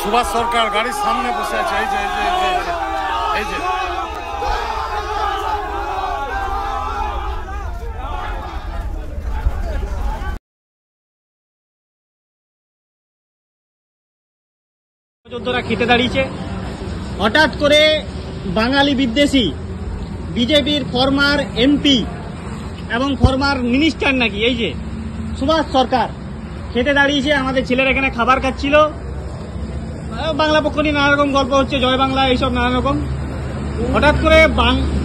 সুভাষ সরকার গাড়ির সামনে বসে আছে। এই যে এই যে এই যে যোদ্ধারা খেতে দাঁড়িয়েছে। হঠাৎ করে বাঙালি বিদ্বেষী বিজেপির ফরমার এমপি এবং ফরমার মিনিস্টার নাকি এই যে সুভাষ সরকার খেতে দাঁড়িয়েছে। আমাদের ছেলেরা এখানে খাবার খাচ্ছিল। বাংলা পক্ষ নিয়ে নানা রকম গল্প হচ্ছে, জয় বাংলা এইসব নানা রকম। হঠাৎ করে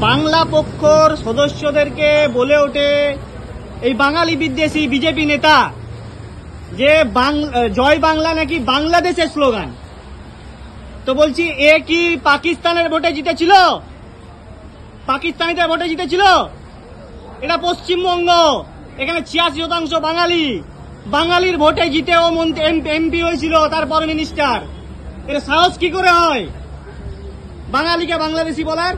বাংলা পক্ষর সদস্যদেরকে বলে ওঠে এই বাঙালি বিদ্বেষী বিজেপি নেতা যে জয় বাংলা নাকি বাংলাদেশের স্লোগান। তো বলছি, এ কি পাকিস্তানের ভোটে জিতেছিল? পাকিস্তানিদের ভোটে জিতেছিল? এটা পশ্চিমবঙ্গ, এখানে ৮৬% বাঙালি। বাঙালির ভোটে জিতে ও এমপি হয়েছিল, তারপর মিনিস্টার। এটা সাহস কি করে হয় বাঙালিকে বাংলাদেশি বলার?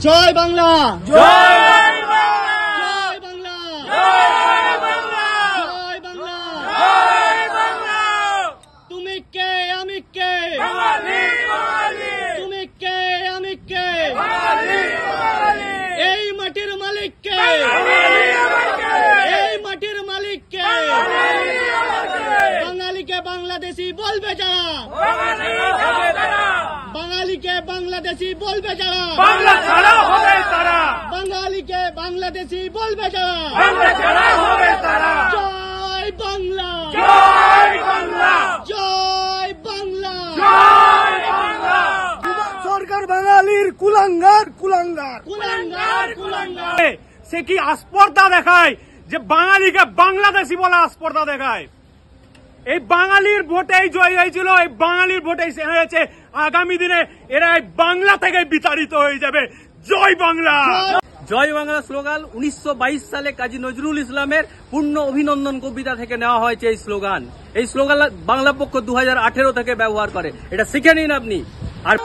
জয় বাংলা, জয় বাংলা, জয় বাংলা, জয় বাংলা, জয় বাংলা, জয় বাংলা। তুমি কে আমি কে, তুমি কে আমি কে, এই মাটির মালিক কে, এই মাটির মালিক কে? বাঙালিকে বাংলাদেশি বলবে যারা, বাঙালিকে বাংলাদেশি বলবে যারা, বাংলা ছাড়া হবে তারা, বাঙালিকে বাংলাদেশি বলবে যারা, বাংলা ছাড়া হবে তারা। জয় বাংলা, জয় বাংলা, জয় বাংলা, জয় বাংলা। সরকার বাঙালির কুলাঙ্গার, কুলাঙ্গার, কুলাঙ্গার, কুলাঙ্গার। সে কি আস্পর্ধা দেখায় যে বাঙালিকে বাংলাদেশি বলা আস্পর্ধা দেখায়? এই বাঙালির ভোটেই জয় হয়েছিল, এই বাঙালির ভোটেই হয়েছে। আগামী দিনে এরা বাংলা থেকে বিতাড়িত হয়ে যাবে। জয় বাংলা, জয় বাংলা স্লোগান 1922 সালে কাজী নজরুল ইসলামের পূর্ণ অভিনন্দন কবিতা থেকে নেওয়া হয়েছে। এই স্লোগান বাংলা পক্ষ 2018 থেকে ব্যবহার করে। এটা শিখে নিন আপনি। আর